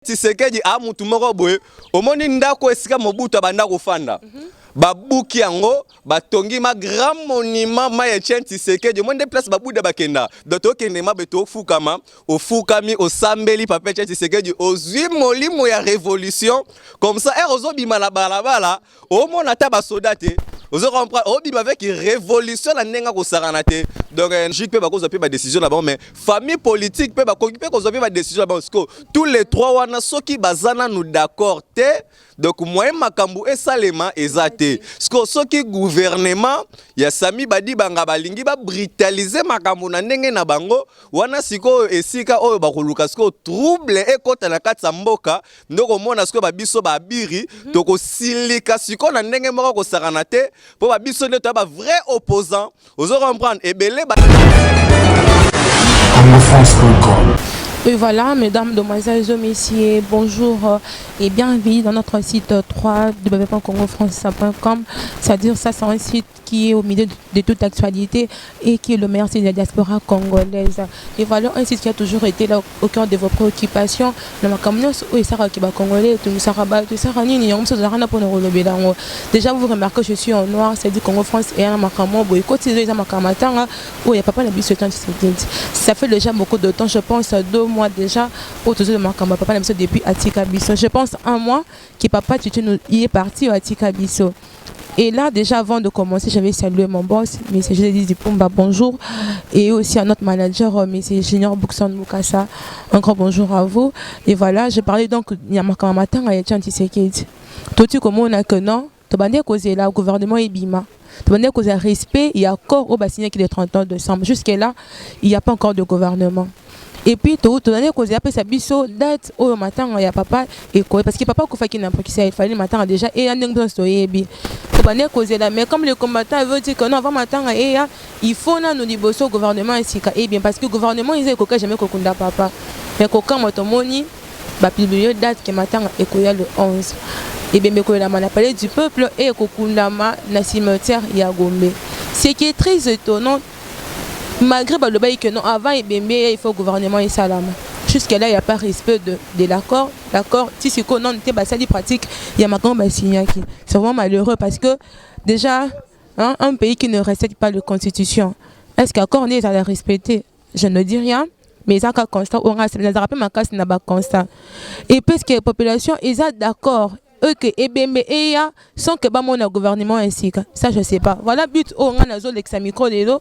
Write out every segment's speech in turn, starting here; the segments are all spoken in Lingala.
Tshisekedi a mutu moko boye omoni ndako esika Mobutu abanda kofanda babuki yango batongi ma grand monument ma Etienne Tshisekedi monde place babuda bakenda doto kende ma beto fukama ofukami osambeli papa Etienne Tshisekedi ozwi molimo ya révolution comme ça erozo bima la balabala omona ta ba soldate ozo comprendre obima avec révolution la ndenga ko saranate donc jique pe ba ko ba décision là-bas mais famille politique pe ba ko ba décision là-bas parce que tous les trois wana soki bazana nous d'accord te donc moyen makambu esalema ezate parce que soki gouvernement ya Sami Badi banga balingi ba brutaliser makambu na ndenge na bango wana siko esika oyo ba koluka siko trouble ekota na kati ya mboka ndoko mona siko ba biso ba biri to ko silika siko na ndenge moko ko saranate pour ba biso ne to ba vrai opposant ozo comprendre ebele ba Et voilà, mesdames, demoiselles et messieurs, bonjour et bienvenue dans notre site 3 www.congofrance.com. C'est-à-dire ça, c'est un site qui est au milieu de toute actualité et qui est le meilleur site de la diaspora congolaise. Et voilà, un site qui a toujours été là au cœur de vos préoccupations. Déjà, vous remarquez que je suis en noir, c'est-à-dire Congo France et un macamo. Ça fait déjà beaucoup de temps, je pense 2 mois déjà, autour de Makamba, papa l'a depuis Atika Bisso. Je pense 1 mois que papa Tutu est parti à Atika Bisso. Et là, déjà avant de commencer, j'avais salué mon boss, M. Jésus Pumba, bonjour. Et aussi à notre manager, M. Junior Buxon Mukasa, un grand bonjour à vous. Et voilà, je parlais donc de Yamakama Matin à Etienne Tshisekedi. Tout comme on a que non, tu vas dire que le gouvernement est bima. Tu vas dire que le respect, il y a encore au bassin qui est le 30 décembre. Jusque-là, il n'y a pas encore de gouvernement. Et puis, tu as dit que ça biso date au matin, il y a papa et quoi. Parce que papa, il fallait le matin déjà. Et il y a un mais comme les combattants veulent dire que non, avant matin, il faut nous dire au gouvernement ici. Et bien, parce que le gouvernement, il n'a jamais kokunda papa. Mais quand motomoni, publié date que matin et le 11. Et bien, on a parlé du peuple et kokundama na cimetière Yagombe. Ce qui est très étonnant, malgré le bail que non, avant il faut le gouvernement et salam. Jusqu'à là, il n'y a pas respect de l'accord. L'accord, si c'est qu'on était basali pratique, il y a maintenant signé. C'est vraiment malheureux parce que déjà, un pays qui ne respecte pas la constitution, est-ce qu'accord on est à la respecter? Je ne dis rien. Mais ça constat, on a rappelé ma casse n'a pas constat. Et parce que la population est d'accord. Eux que EBM sans que mon gouvernement ainsi. Ça je sais pas. Voilà but on a nazo l'examicro de l'eau.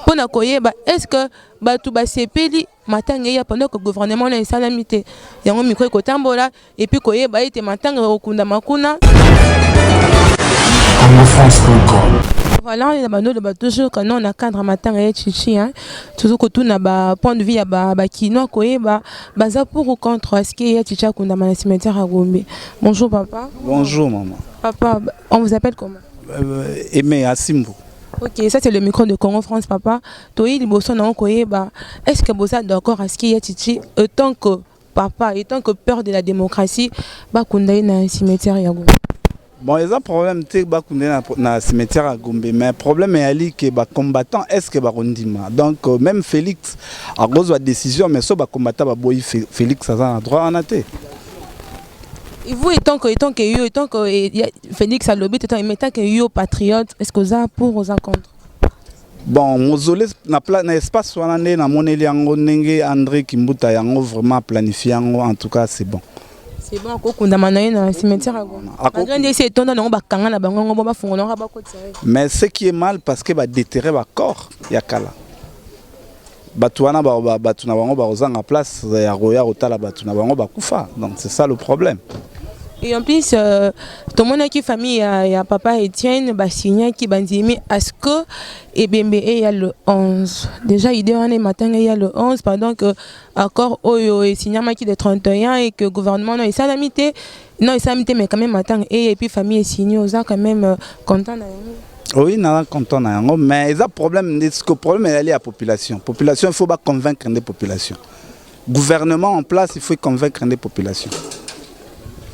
Pour na koyeba est-ce que batu ba sepeli matanga ya pendant que gouvernement na salamité. Yango micro ko tambola et puis koyeba ite matanga okunda makuna. Voilà, il y a toujours quand on a cadre matin et chichi hein. Toujours que tout n'a pas point de vue à ba kino koyeba baza pour ou contre est-ce qu'il y a chicha kunda na cimetière à Gombe. Bonjour papa. Bonjour maman. Papa, on vous appelle comment? Aimé Asimbo. Ok, ça c'est le micro de Congo France, papa. Est-ce que vous êtes d'accord à ce qu'il y a Titi, autant que papa, autant que peur de la démocratie, Bakoundaï na cimetière Yagombe? Bon, il y a un problème na cimetière à Gombe, mais le problème est que les combattants, est-ce que Barondima? Donc, même Félix, à cause de la décision, mais ce combattant, Félix a un droit à athée. Et vous, étant que Félix a lobby, étant que vous patriote, est-ce que vous êtes pour ou contre? Bon, mausolée na espace où on est na moneli yango nenge André Kimbuta yango vraiment planifié en tout cas c'est bon. C'est bon ko kunda manaye na cimetière à Gombe. Agrandi c'est étonnant na bakanga na bango ba fongola ba côté. Mais ce qui est mal parce que ba déterrer ba corps yakala. Batuana ba batuna bango ba ozanga place ya roya otala batuna bango ba kufa. Donc c'est ça le problème. Et en plus, tout le monde qui famille, il y a papa Etienne, Bassigna qui bandimi à ce que il y a le 11. Déjà, il est matin, il y a le 11, pendant que accord Oyo et Signama qui est 31 et que le gouvernement non, il salamité, non, il salamité, mais quand même matin, et puis famille est signée, on a quand même content. Oui, on est content, mais il y a un problème, le problème est lié à la population. La population, il faut pas convaincre les populations. Gouvernement en place, il faut convaincre les populations.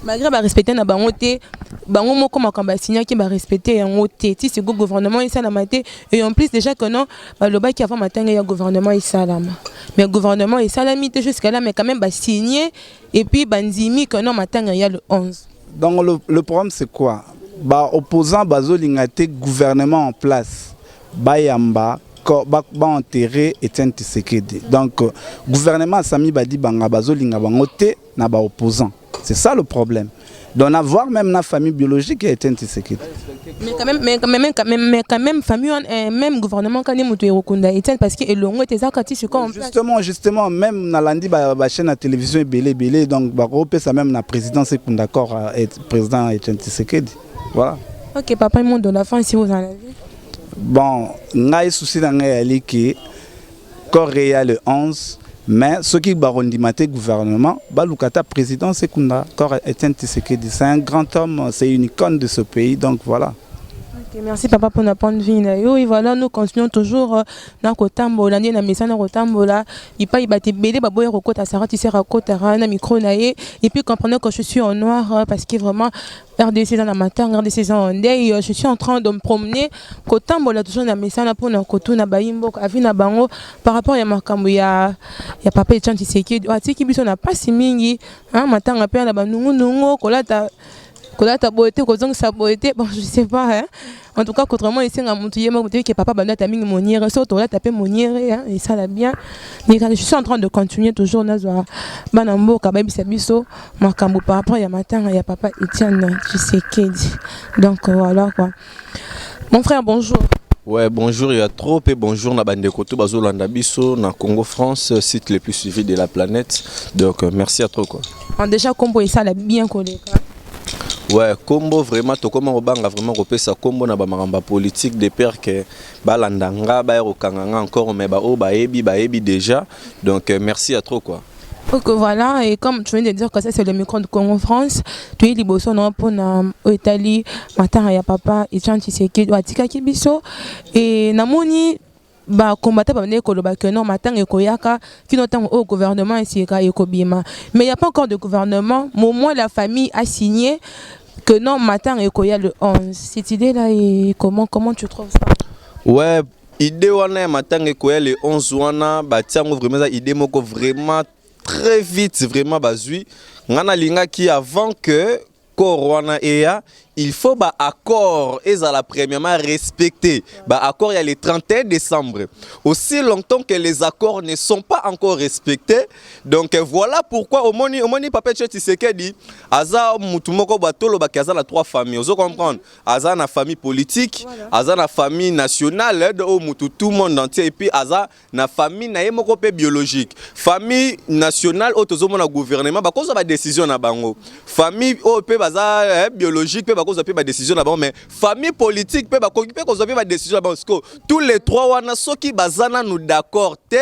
malgré ba respecter na bango te bango moko makamba signa ki ba respecter yango te ti c'est gouvernement et ça la maté et en plus déjà que non ba loba ki avant matanga ya gouvernement et salama mais gouvernement et salami te jusqu'à là mais quand même ba signer et puis bandimi que non matanga ya le 11. Donc le problème c'est quoi? Bah opposant bazolingate gouvernement en place bayamba ba enterré Etienne Tshisekedi. Donc gouvernement Sami Badi banga bazolinga bango te na ba opposant. C'est ça le problème. Donc avoir même la famille biologique et Etienne Tshisekedi. Mais quand même famille même gouvernement quand même mutu Rukunda Etienne parce que elongo était ça quand sur quoi justement même na landi ba chaîne à télévision belé donc ba repé ça même na présidence est d'accord président Etienne Tshisekedi. Voilà. OK papa monde de la fin si vous en avez. Bon, ngai souci dans ngai que Corée le 11 mais ce qui barondi maté gouvernement balukata président Sekunda Corée Etienne Tshisekedi c'est un grand homme, c'est une icône de ce pays donc voilà. Okay, merci papa pour notre point de vue. Et voilà, nous continuons toujours dans Kotambola, na messana Kotambola. Il pas y bâti belé baboye rokota Sarah tissé rakota na micro naé et puis comprenez que je suis en noir parce que vraiment RDC dans la matin, RDC en day, je suis en train de me promener Kotambola toujours na messana pour na koto na bayimbo avina bango par rapport à makambo ya papa Etienne Tshisekedi. Ati ki biso na pasi mingi, hein matin appel na banungu nungo kolata beauté kozong sa beauté bon je sais pas hein. En tout cas contrairement ici à Montouye moi que papa banda ta mingi monière so to la taper monière hein et ça l'a bien mais je suis en train de continuer toujours nazo banambo ka babisa biso makambo par rapport ya matin ya papa Etienne Tshisekedi donc voilà quoi. Mon frère bonjour. Ouais, bonjour, il y a trop et bonjour na bande koto bazolanda biso na Congo France, site le plus suivi de la planète. Donc merci à toi quoi. Déjà combo et ça l'a bien collé quoi. Ouais, combo vraiment to comment obanga vraiment repesa combo na ba maramba politique de père que balandanga ba rokanganga encore mais ba o ba ebi déjà. Donc merci à trop quoi. Donc voilà, et comme tu viens de dire que ça c'est le micro de Congo France, tu es liboso non pour na Italie, matin ya papa Etienne Tshisekedi watika kibiso et namoni ba combattre ba ne koloba que non matin ekoyaka kino tango au gouvernement ici ekobima mais il y a pas encore de gouvernement, au moins la famille a signé que non matin ekoya le 11. Cette idée là et comment tu trouves ça? Ouais, idée wana matin ekoya le 11 wana ba tiango vraiment ça idée moko vraiment très vite vraiment bazui ngana linga qui avant que Corona ea il faut ba accord et à la premièrement respecter ba accord il y a le 31 décembre aussi longtemps que les accords ne sont pas encore respectés donc voilà pourquoi au moni papa Tshisekedi aza mutu moko batolo ba kaza la trois familles vous comprendre aza na famille politique aza na famille nationale au mutu tout le monde entier et puis aza na famille na yemoko pe biologique famille nationale au tozo na gouvernement ba cause ba décision na bango famille au pe baza biologique pe cause de ma décision là-bas mais famille politique peut occuper cause de ma décision là-bas parce que tous les trois wana soki bazana nous d'accord te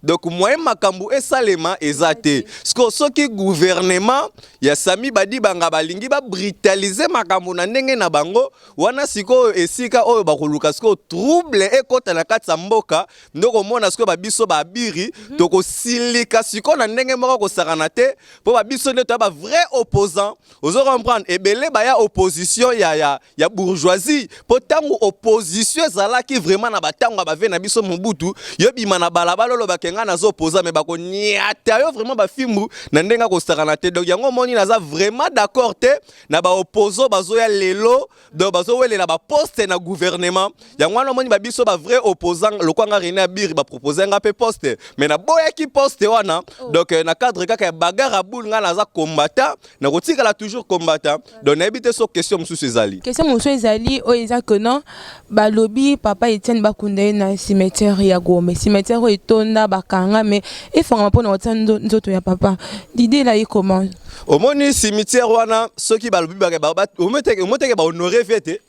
donc moi makambu et salema ezate parce que soki gouvernement ya Sami Badi banga balingi ba brutaliser makambu na ndenge na bango wana siko esika oyo bakoluka siko trouble et kota na kati mboka ndoko mona siko ba biso ba biri toko silika siko na ndenge moko ko sakana te po ba biso ne to ba vrai opposant ozo comprendre ebele ba ya opposition ya bourgeoisie po tango opposition ezala ki vraiment na batango ba ve na biso Mobutu yo bima na balabala lo bakenga na zo opposant mais bako niata yo vraiment ba fimbu na ndenga ko sakana te donc yango moni naza vraiment d'accord te na ba opposo bazo ya lelo donc bazo wele na ba poste na gouvernement yango wana moni ba biso ba vrai opposant lo kwanga René Abiri ba proposer nga pe poste mais na boya ki poste wana donc na cadre kaka bagarre à boule nga naza combattant na kotika la toujours combattant donc na ebité so question mususu ezali question mususu ezali o eza que non ba lobby papa Etienne Bakunde na cimetière ya Gombe cimetière etonda bakanga mais il faut un peu na otando nzoto ya papa l'idée là est comment au moni cimetière wana soki ba lobby ba omoteke ba honorer fete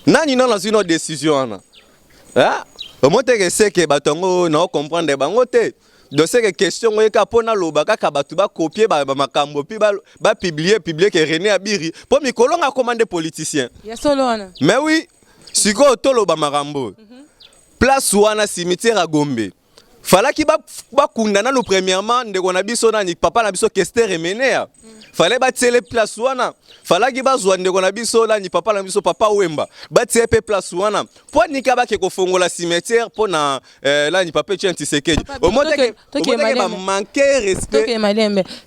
nani na une décision wana ah omoteke seke batongo na comprendre bango te donc c'est question oyeka pona loba kaka batu ba copier ba makambo pi ba publier que René Abiri pour mikolo nga commander politicien ya solo wana mais oui siko toloba makambo place wana cimetière à Gombe fala ki ba kundana no premièrement ndeko na biso nani papa na biso Kester Emenea fallait battre place wana fallait ki bazwa ndeko na biso la ni papa na biso papa Wemba battre pe place wana po nika ba ke ko fongola cimetière po na la ni papa Etienne Tshisekedi au moins que ba manquer respect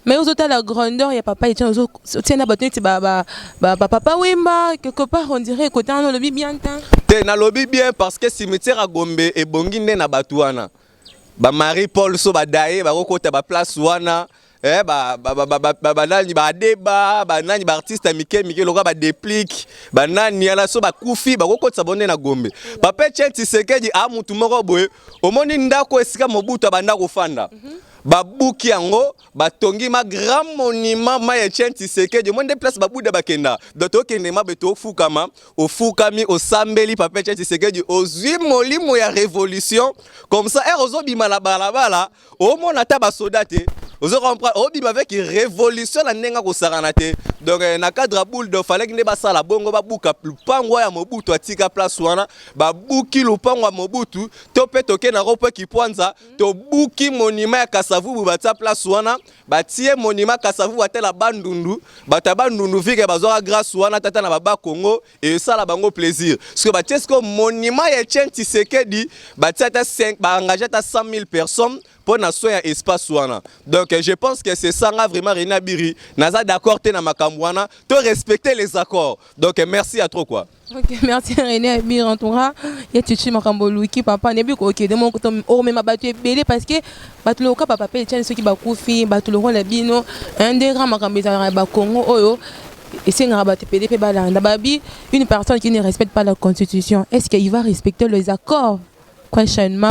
mais aux autres la grandeur il y a papa Etienne aux tiens na battu ba papa Wemba quelque part on dirait côté on lobby bien te na lobby bien parce que cimetière à Gombe et bonginde na batuana ba Marie Paul so ba dae ba kokota ba place wana nani ba débat ba nani ba artiste mike loka ba déplique ba nani ala so ba kufi ba kokota bonne na Gombe papa Etienne Tshisekedi a mutu moko boye omoni ndako esika mobutu abanda kofanda babuki yango batongi ma grand monument ma Etienne Tshisekedi monde place babuda bakenda doto kende ma beto fukama ofukami osambeli papa Etienne Tshisekedi ozwi molimo ya révolution comme ça erozo bima la balabala o mona ta ba soldate ozo comprendre o bima avec révolution la nenga ko saranate donc na cadre boule de fallait que ne ba sala bongo babuka lupango ya mobutu atika place wana babuki lupango ya mobutu to pe toke na ropo ki pwanza to buki monument ya Kasavubu batia place wana batie monument Kasavubu atela bandundu bata bandundu vike bazora grâce wana tata na baba Congo et ça la bango plaisir parce que batie ce monument ya Etienne Tshisekedi batia ta 5 ba engagé ta 100 000 personnes pour na soin espace wana donc je pense que c'est ça vraiment René Biri naza d'accord te na makamwana to respecter les accords donc merci à trop quoi. Ok, merci René Biri en tout cas ya Chichi makambo Luiki papa nebi ko ok de mon côté o même battu belé parce que battu loka papa pe tient ceux qui ba kufi battu le roi la bino un des grands makambo za ba Congo oyo et c'est un rabat PDP balanda babi une personne qui ne respecte pas la constitution est-ce qu'il va respecter les accords prochainement?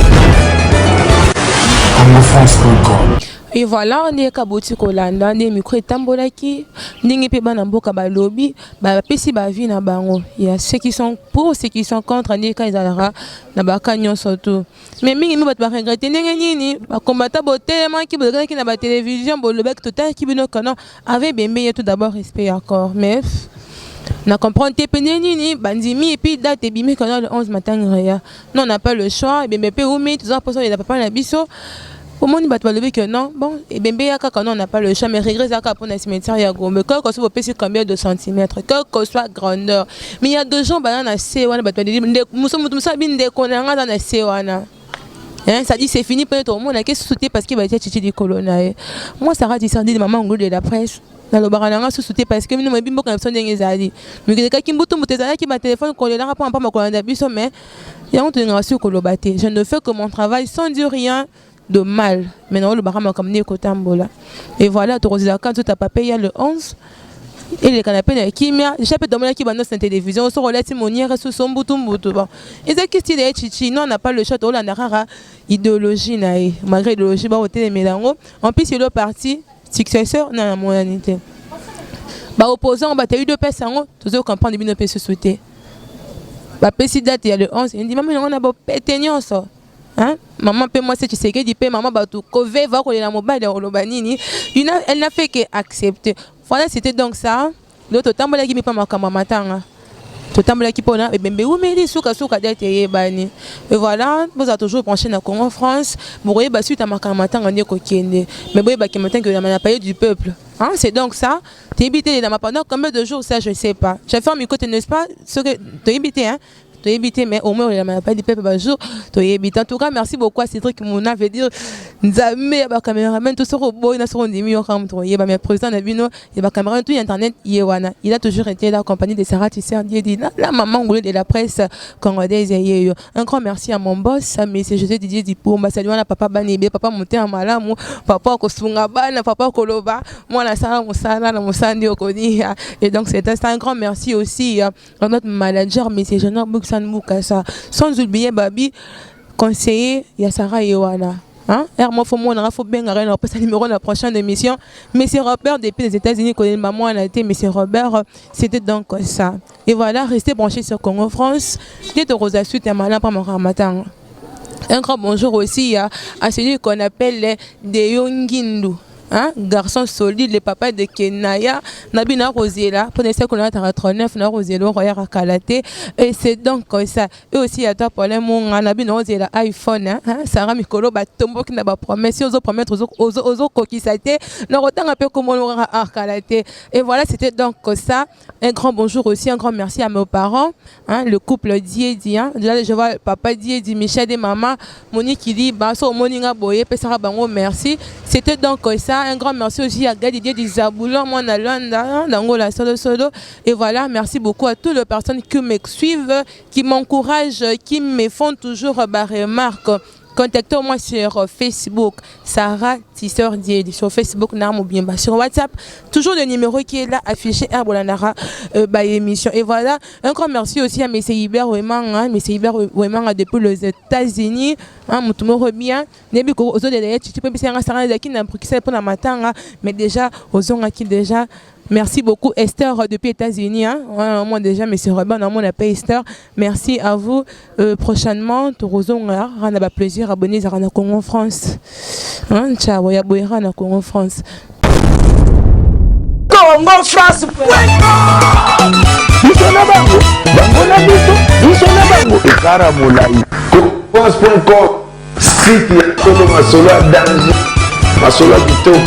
Et voilà, on est kaboti kolanda, on micro tambolaki, ningi pe bana mboka ba lobby, ba pesi ba vie na bango. Il y a ceux qui sont pour, ceux qui sont contre, ni ka izalaka na ba kanyon surtout. Mais mingi mi bat ba regretter ningi nini, ba combattant boté man ki bodaka ki na ba télévision, bo lobek total ki bino kono avec bembe tout d'abord respect encore. Mais na comprendre te peneni bandimi et puis date bimi kono le 11 matin réa. Non, on n'a pas le choix, bembe pe oumi, tout ça pour ça il a pas la biso. Au moins, que non, bon, et bien, quand on n'a pas le choix, mais regret pour le cimetière, il y a gros, mais quand on se peut combien de centimètres, quelle que soit grandeur. Mais il y a deux gens, c'est ça dit c'est fini pour tout le monde, qu'est-ce que c'est parce qu'il va être chichi du colonel. Moi, ça dit ça dit maman au de la presse. Dans le barana sous-souté parce que nous n'avons pas besoin de aller. Mais quelqu'un qui me qui m'a téléphone qu'on là pas ma colonne mais il y a une relation colobaté. Je ne fais que mon travail sans dire rien de mal. Maintenant, le barama comme né côté Ambola. Et voilà, tu as quand tu t'as pas payé le 11. Et les canapés qui m'a j'ai pas demandé qui va dans cette télévision sur la timonière sous son bouton. Et c'est qu'est-ce qu'il est chichi non on n'a pas le choix on a rara idéologie naïe malgré idéologie ba hôtel mélango en plus c'est le parti successeur dans la modernité. Ba opposant ba eu deux personnes tous eux comprendre bien peut se souhaiter. Ba petit date il y a le 11 il dit maman on a pas pétenion ça. Hein? Maman paie moi c'est tu sais que dit paie maman ba tout cove va coller la mobile au lobanini elle n'a fait que accepter. Voilà c'était donc ça l'autre temps là qui me pas ma maman matanga tout temps là qui pona et bembe ou mais souka date bani et voilà vous a toujours branché na Congo France vous voyez ba suite à ma matanga ne ko kende mais boye ba ki matin que la payé du peuple hein c'est donc ça tu habité dans ma pendant combien de jours ça je sais pas j'ai fait un micro n'est-ce pas ce que tu habité hein tu habité mais au moins il n'a pas du peuple par jour tu habité en tout cas merci beaucoup à Cédric Mouna veut dire nzamé ba caméraman tout ce robot na sur ndimi yo comme toi ba mais président na bino et ba caméra tout internet yewana il a toujours été là accompagné de Sarah Tisser dit la maman ngolé de la presse congolaise yeyo un grand merci à mon boss mais c'est José Didier Dipomba salut na papa Banebe papa monter en malamu papa ko sunga bana papa koloba moi la sala musala na musandi okoni et donc c'est un grand merci aussi à notre manager monsieur Jean Mukasa sans oublier Babi conseiller Yassara Yewana hein moi faut moi on a faut bien garder notre numéro la prochaine émission monsieur Robert depuis les États-Unis connaît maman elle a été monsieur Robert c'était donc ça et voilà restez branchés sur Congo France dès que Rosa Suite et malin pas mon ramadan. Un grand bonjour aussi à celui qu'on appelle des Yongindu. hein, garçon solide, le papa de Kenaya, Nabina Rosiela, pour les secondes à 39, na Rosiela, Royal Kalate, et c'est donc comme ça. Et aussi, à toi, pour les mots, Nabina Rosiela iPhone, hein, Sarah Mikolo, Batombo, qui n'a pas promis, si aux promettre aux coquissatés, le retard un peu comme on aura à Kalate. Et voilà, c'était donc ça. Un grand bonjour aussi, un grand merci à mes parents, hein, le couple Diedi, hein. Déjà, je vois papa Diedi, Michel et maman, Monique qui dit, Basso, Moninga Boye, Pessara Bango, merci. C'était donc ça. Un grand merci aussi à Gadidier Dizaboulon, moi, Nalanda, Dangola, Solo. Et voilà, merci beaucoup à toutes les personnes qui me suivent, qui m'encouragent, qui me font toujours des remarques. Contactez-moi sur Facebook, Sarah Tisseur Diedi, sur Facebook, ou bien sur WhatsApp. Toujours le numéro qui est là affiché à Bolanara, émission. Et voilà, un grand merci aussi à M. Hubert Wemang, M. Hubert Wemang depuis les États-Unis. Moutoumoro bien. Nebi ko ozo de tu peux bien un sarah qui n'a pris pour la matin, mais déjà ozon qui déjà. Merci beaucoup Esther depuis les États-Unis. Hein. Moi déjà, M. Robin, on appelle Esther. Merci à vous. Prochainement, on a plaisir à abonner à Rana Congo France. Ciao, ya boira na Congo France. Congo France. Isona bango, bango na biso, isona bango. Ekara molai. France.com, site ya Kolo Masolo danger. Masolo kitoko.